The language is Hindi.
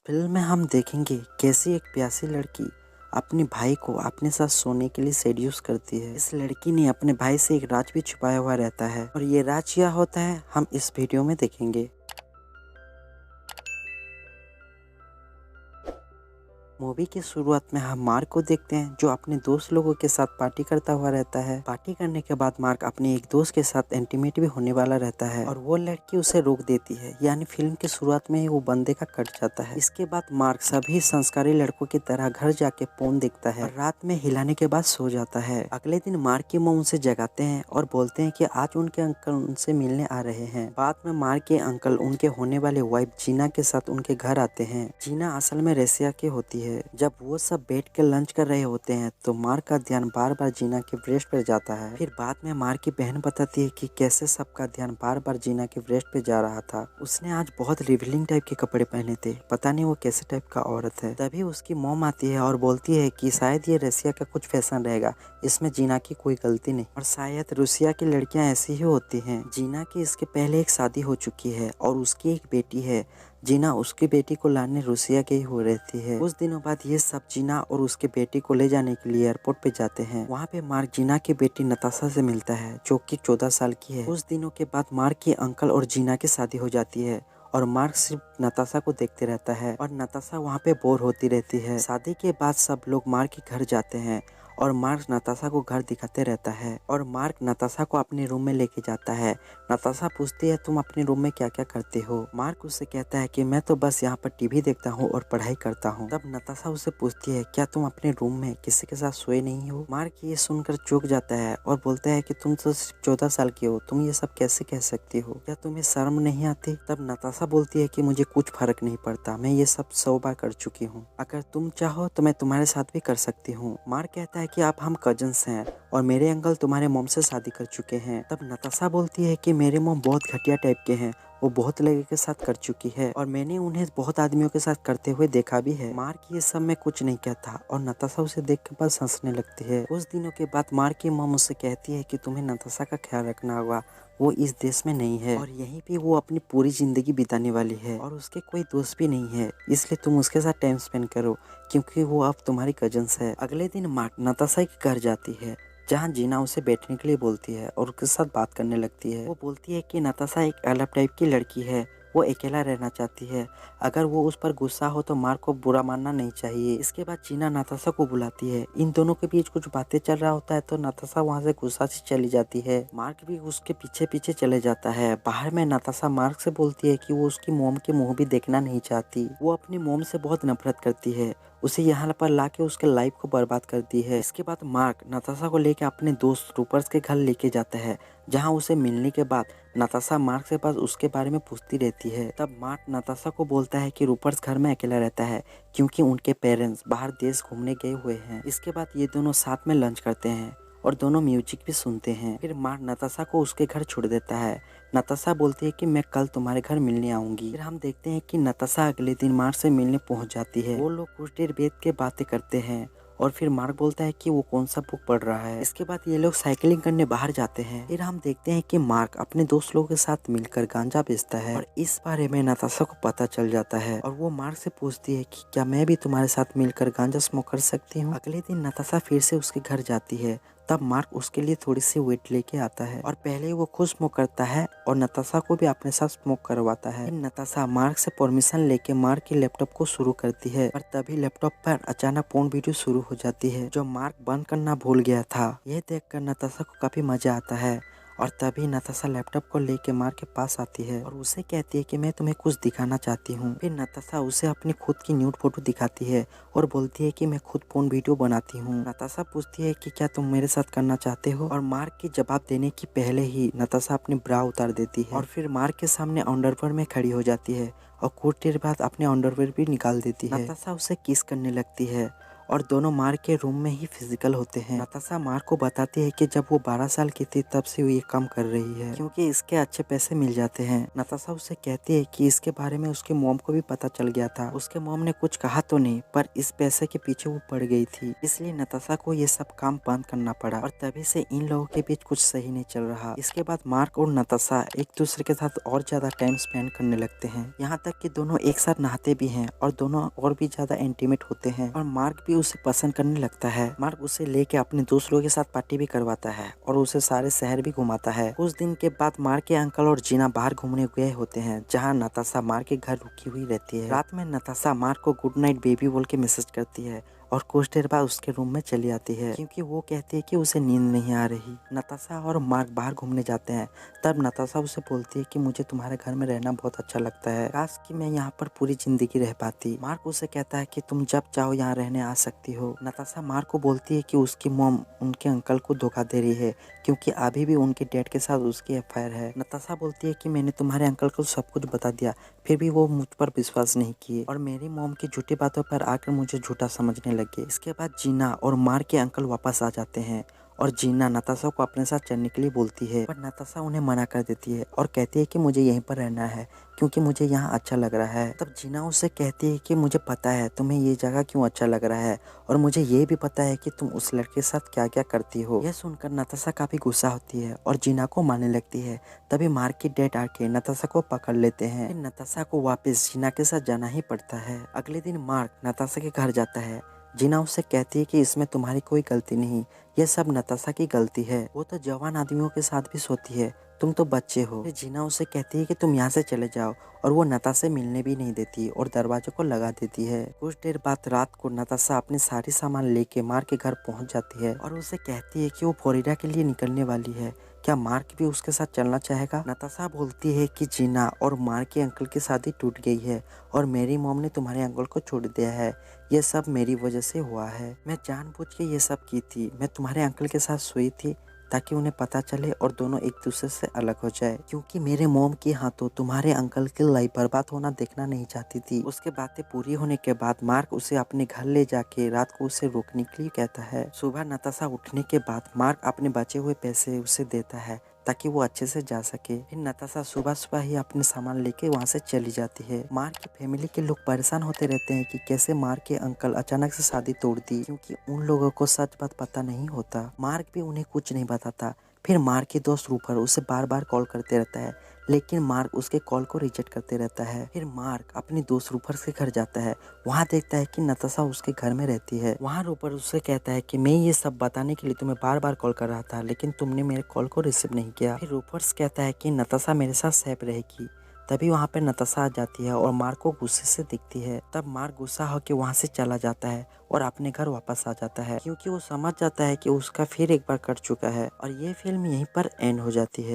फिल्म में हम देखेंगे कैसी एक प्यासी लड़की अपने भाई को अपने साथ सोने के लिए सेड्यूस करती है। इस लड़की ने अपने भाई से एक राज भी छुपाया हुआ रहता है और ये राज क्या होता है हम इस वीडियो में देखेंगे। मूवी की शुरुआत में हम मार्क को देखते हैं जो अपने दोस्त लोगों के साथ पार्टी करता हुआ रहता है। पार्टी करने के बाद मार्क अपने एक दोस्त के साथ इंटीमेट भी होने वाला रहता है और वो लड़की उसे रोक देती है, यानी फिल्म की शुरुआत में ही वो बंदे का कट जाता है। इसके बाद मार्क सभी संस्कारी लड़कों की तरह घर जाके फोन देखता है और रात में हिलाने के बाद सो जाता है। अगले दिन मार्क की माँ उनसे जगाते हैं और बोलते हैं कि आज उनके अंकल उनसे मिलने आ रहे हैं। बाद में मार्क के अंकल उनके होने वाले वाइफ जीना के साथ उनके घर आते हैं। जीना असल में रसिया की होती है। जब वो सब बैठ कर लंच कर रहे होते हैं तो मार्क का ध्यान बार बार जीना के ब्रेस्ट पर जाता है। फिर बाद में मार्क की बहन बताती है कि कैसे सबका ध्यान बार बार जीना के ब्रेस्ट पे जा रहा था। उसने आज बहुत रिवीलिंग टाइप के कपड़े पहने थे, पता नहीं वो कैसे टाइप का औरत है। तभी उसकी मॉम आती है और बोलती है कि शायद ये रसिया का कुछ फैशन रहेगा, इसमें जीना की कोई गलती नहीं और शायद रूसिया की लड़कियां ऐसी ही होती हैं। जीना की इसके पहले एक शादी हो चुकी है और उसकी एक बेटी है। जीना उसकी बेटी को लाने रूसिया गई हो रहती है। कुछ दिनों बाद ये सब जीना और उसके बेटी को ले जाने के लिए एयरपोर्ट पे जाते हैं। वहाँ पे मार्क जीना की बेटी नताशा से मिलता है जो कि 14 साल की है। कुछ दिनों के बाद मार्क के अंकल और जीना की शादी हो जाती है और मार्क सिर्फ नताशा को देखते रहता है और नताशा वहाँ पे बोर होती रहती है। शादी के बाद सब लोग मार्क के घर जाते हैं और मार्क नताशा को घर दिखाते रहता है और मार्क नताशा को अपने रूम में लेके जाता है। नताशा पूछती है तुम अपने रूम में क्या क्या करते हो। मार्क उससे कहता है कि मैं तो बस यहाँ पर टीवी देखता हूँ और पढ़ाई करता हूँ। तब नताशा उसे पूछती है क्या तुम अपने रूम में किसी के साथ सोए नहीं हो। मार्क ये सुनकर चौंक जाता है और बोलता है कि तुम तो सिर्फ 14 साल की हो, तुम ये सब कैसे कह सकती हो, क्या तुम्हें शर्म नहीं आती। तब नताशा बोलती है कि मुझे कुछ फर्क नहीं पड़ता, मैं ये सब 100 बार कर चुकी हूँ, अगर तुम चाहो तो मैं तुम्हारे साथ भी कर सकती हूँ। मार्क कहता है कि आप हम कजन्स हैं और मेरे अंकल तुम्हारे मॉम से शादी कर चुके हैं। तब नताशा बोलती है कि मेरे मॉम बहुत घटिया टाइप के हैं, वो बहुत लड़के के साथ कर चुकी है और मैंने उन्हें बहुत आदमियों के साथ करते हुए देखा भी है। मार्क ये सब में कुछ नहीं कहता और नताशा उसे देख के बस हंसने लगती है। कुछ दिनों के बाद मार्क की मॉम उससे कहती है कि तुम्हें नताशा का ख्याल रखना होगा, वो इस देश में नहीं है और यहीं पे वो अपनी पूरी जिंदगी बिताने वाली है और उसके कोई दोस्त भी नहीं है, इसलिए तुम उसके साथ टाइम स्पेंड करो क्योंकि वो अब तुम्हारी कजन्स है। अगले दिन मार्क नताशा के घर जाती है जहाँ जीना उसे बैठने के लिए बोलती है और उसके साथ बात करने लगती है। वो बोलती है कि नताशा एक अलग टाइप की लड़की है, वो अकेला रहना चाहती है, अगर वो उस पर गुस्सा हो तो मार्क को बुरा मानना नहीं चाहिए। इसके बाद जीना नताशा को बुलाती है। इन दोनों के बीच कुछ बातें चल रहा होता है तो नताशा वहाँ से गुस्सा से चली जाती है। मार्क भी उसके पीछे पीछे चले जाता है। बाहर में नताशा मार्क से बोलती है कि वो उसकी मोम के मुंह भी देखना नहीं चाहती, वो अपनी मोम से बहुत नफरत करती है, उसे यहाँ पर लाके उसके लाइफ को बर्बाद करती है। इसके बाद मार्क नताशा को लेकर अपने दोस्त रूपर्स के घर लेके जाता है जहाँ उसे मिलने के बाद नताशा मार्क से पास उसके बारे में पूछती रहती है। तब मार्क नताशा को बोलता है कि रूपर्स घर में अकेला रहता है क्योंकि उनके पेरेंट्स बाहर देश घूमने गए हुए हैं। इसके बाद ये दोनों साथ में लंच करते हैं और दोनों म्यूजिक भी सुनते हैं। फिर मार्क नताशा को उसके घर छोड़ देता है। नताशा बोलती है कि मैं कल तुम्हारे घर मिलने आऊंगी। फिर हम देखते हैं कि नताशा अगले दिन मार्क से मिलने पहुंच जाती है। वो लोग कुछ देर बैठ के बातें करते हैं और फिर मार्क बोलता है कि वो कौन सा बुक पढ़ रहा है। इसके बाद ये लोग साइकिलिंग करने बाहर जाते हैं। फिर हम देखते हैं कि मार्क अपने दोस्त लोगों के साथ मिलकर गांजा बेचता है और इस बारे में नताशा को पता चल जाता है और वो मार्क से पूछती है कि क्या मैं भी तुम्हारे साथ मिलकर गांजा स्मोक कर सकती हूँ। अगले दिन नताशा फिर से उसके घर जाती है। तब मार्क उसके लिए थोड़ी सी वेट लेके आता है और पहले वो खुद स्मोक करता है और नताशा को भी अपने साथ स्मोक करवाता है। नताशा मार्क से परमिशन लेके मार्क के लैपटॉप को शुरू करती है और तभी लैपटॉप पर अचानक पोर्न वीडियो शुरू हो जाती है जो मार्क बंद करना भूल गया था। यह देखकर नताशा को काफी मजा आता है और तभी नताशा लैपटॉप को लेके मार्क के पास आती है और उसे कहती है कि मैं तुम्हें कुछ दिखाना चाहती हूँ। फिर नताशा उसे अपनी खुद की न्यूड फोटो दिखाती है और बोलती है कि मैं खुद फोन वीडियो बनाती हूँ। नताशा पूछती है कि क्या तुम मेरे साथ करना चाहते हो और मार्क की जवाब देने की पहले ही नताशा अपनी ब्रा उतार देती है और फिर मार्क के सामने अंडरवेयर में खड़ी हो जाती है और कुछ देर बाद अपने अंडरवेयर भी निकाल देती है। नताशा उसे किस करने लगती है और दोनों मार्क के रूम में ही फिजिकल होते हैं। नताशा मार्क को बताती है कि जब वो 12 साल की थी तब से वो ये काम कर रही है क्योंकि इसके अच्छे पैसे मिल जाते हैं। नताशा उसे कहती है कि इसके बारे में उसके मॉम को भी पता चल गया था। उसके मॉम ने कुछ कहा तो नहीं, पर इस पैसे के पीछे वो पड़ गई थी, इसलिए नताशा को ये सब काम बंद करना पड़ा और तभी से इन लोगों के बीच कुछ सही नहीं चल रहा। इसके बाद मार्क और नताशा एक दूसरे के साथ और ज्यादा टाइम स्पेंड करने लगते हैं, यहाँ तक कि दोनों एक साथ नहाते भी हैं और दोनों और भी ज्यादा इंटीमेट होते हैं और मार्क भी उसे पसंद करने लगता है। मार्क उसे लेके अपने दोस्त लोगों के साथ पार्टी भी करवाता है और उसे सारे शहर भी घुमाता है। कुछ दिन के बाद मार्क के अंकल और जीना बाहर घूमने गए होते हैं, जहाँ नताशा मार्क के घर रुकी हुई रहती है। रात में नताशा मार्क को गुड नाइट बेबी बोल के मैसेज करती है और कुछ देर बाद उसके रूम में चली आती है क्योंकि वो कहती है कि उसे नींद नहीं आ रही। नताशा और मार्क बाहर घूमने जाते हैं, तब नताशा उसे बोलती है कि मुझे तुम्हारे घर में रहना बहुत अच्छा लगता है, काश कि मैं यहाँ पर पूरी जिंदगी रह पाती। मार्क उसे कहता है कि तुम जब चाहो यहाँ रहने आ सकती हो। नताशा मार्क को बोलती है कि उसकी मॉम उनके अंकल को धोखा दे रही है क्योंकि अभी भी उनके डैड के साथ उसकी एफआईआर है। नताशा बोलती है कि मैंने तुम्हारे अंकल को सब कुछ बता दिया, फिर भी वो मुझ पर विश्वास नहीं किए और मेरी मॉम की झूठी बातों पर आकर मुझे झूठा समझने लगे। इसके बाद जीना और मार्क के अंकल वापस आ जाते हैं और जीना नताशा को अपने साथ चलने के लिए बोलती है, पर नताशा उन्हें मना कर देती है और कहती है कि मुझे यहीं पर रहना है क्योंकि मुझे यहाँ अच्छा लग रहा है। तब जीना उससे कहती है कि मुझे पता है तुम्हें ये जगह क्यों अच्छा लग रहा है और मुझे ये भी पता है कि तुम उस लड़के के साथ क्या क्या करती हो। यह सुनकर नताशा काफी गुस्सा होती है और जीना को मारने लगती है। तभी मार्क के डैड आके नताशा को पकड़ लेते हैं। नताशा को वापस जीना के साथ जाना ही पड़ता है। अगले दिन मार्क नताशा के घर जाता है। जीना उससे कहती है कि इसमें तुम्हारी कोई गलती नहीं, यह सब नताशा की गलती है, वो तो जवान आदमियों के साथ भी सोती है, तुम तो बच्चे हो। फिर जीना उसे कहती है कि तुम यहाँ से चले जाओ और वो नताशा से मिलने भी नहीं देती और दरवाजे को लगा देती है। कुछ देर बाद रात को नताशा अपने सारी सामान लेके मार्क के घर पहुंच जाती है और उसे कहती है कि वो फ्लोरिडा के लिए निकलने वाली है, क्या मार्क भी उसके साथ चलना चाहेगा। नताशा बोलती है कि जीना और मार्क के अंकल की शादी टूट गई है और मेरी मॉम ने तुम्हारे अंकल को छोड़ दिया है, ये सब मेरी वजह से हुआ है, मैं जानबूझ के ये सब की थी, मैं तुम्हारे अंकल के साथ सोई थी ताकि उन्हें पता चले और दोनों एक दूसरे से अलग हो जाए, क्योंकि मेरे मॉम के हाथों तुम्हारे अंकल की लाइफ बर्बाद होना देखना नहीं चाहती थी। उसके बातें पूरी होने के बाद मार्क उसे अपने घर ले जाके रात को उसे रोकने के लिए कहता है। सुबह नताशा उठने के बाद मार्क अपने बचे हुए पैसे उसे देता है ताकि वो अच्छे से जा सके। फिर नताशा सुबह सुबह ही अपने सामान लेके वहाँ से चली जाती है। मार्क की फैमिली के लोग परेशान होते रहते हैं कि कैसे मार्क के अंकल अचानक से शादी तोड़ दी, क्योंकि उन लोगों को सच बात पता नहीं होता। मार्क भी उन्हें कुछ नहीं बताता। फिर मार्क के दोस्त रूपर उसे बार बार कॉल करते रहता है, लेकिन मार्क उसके कॉल को रिजेक्ट करते रहता है। फिर मार्क अपने दोस्त रूपर के घर जाता है, वहाँ देखता है कि नताशा उसके घर में रहती है। वहाँ रूपर उससे कहता है कि मैं ये सब बताने के लिए तुम्हें बार बार कॉल कर रहा था, लेकिन तुमने मेरे कॉल को रिसीव नहीं किया। फिर रूपर्स कहता है कि नताशा मेरे साथ सेफ रहेगी। तभी वहाँ पे नताशा आ जाती है और मार्क को गुस्से से दिखती है। तब मार्क गुस्सा होकर वहाँ से चला जाता है और अपने घर वापस आ जाता है, क्योंकि वो समझ जाता है कि उसका फिर एक बार कट चुका है। और ये फिल्म यहीं पर एंड हो जाती है।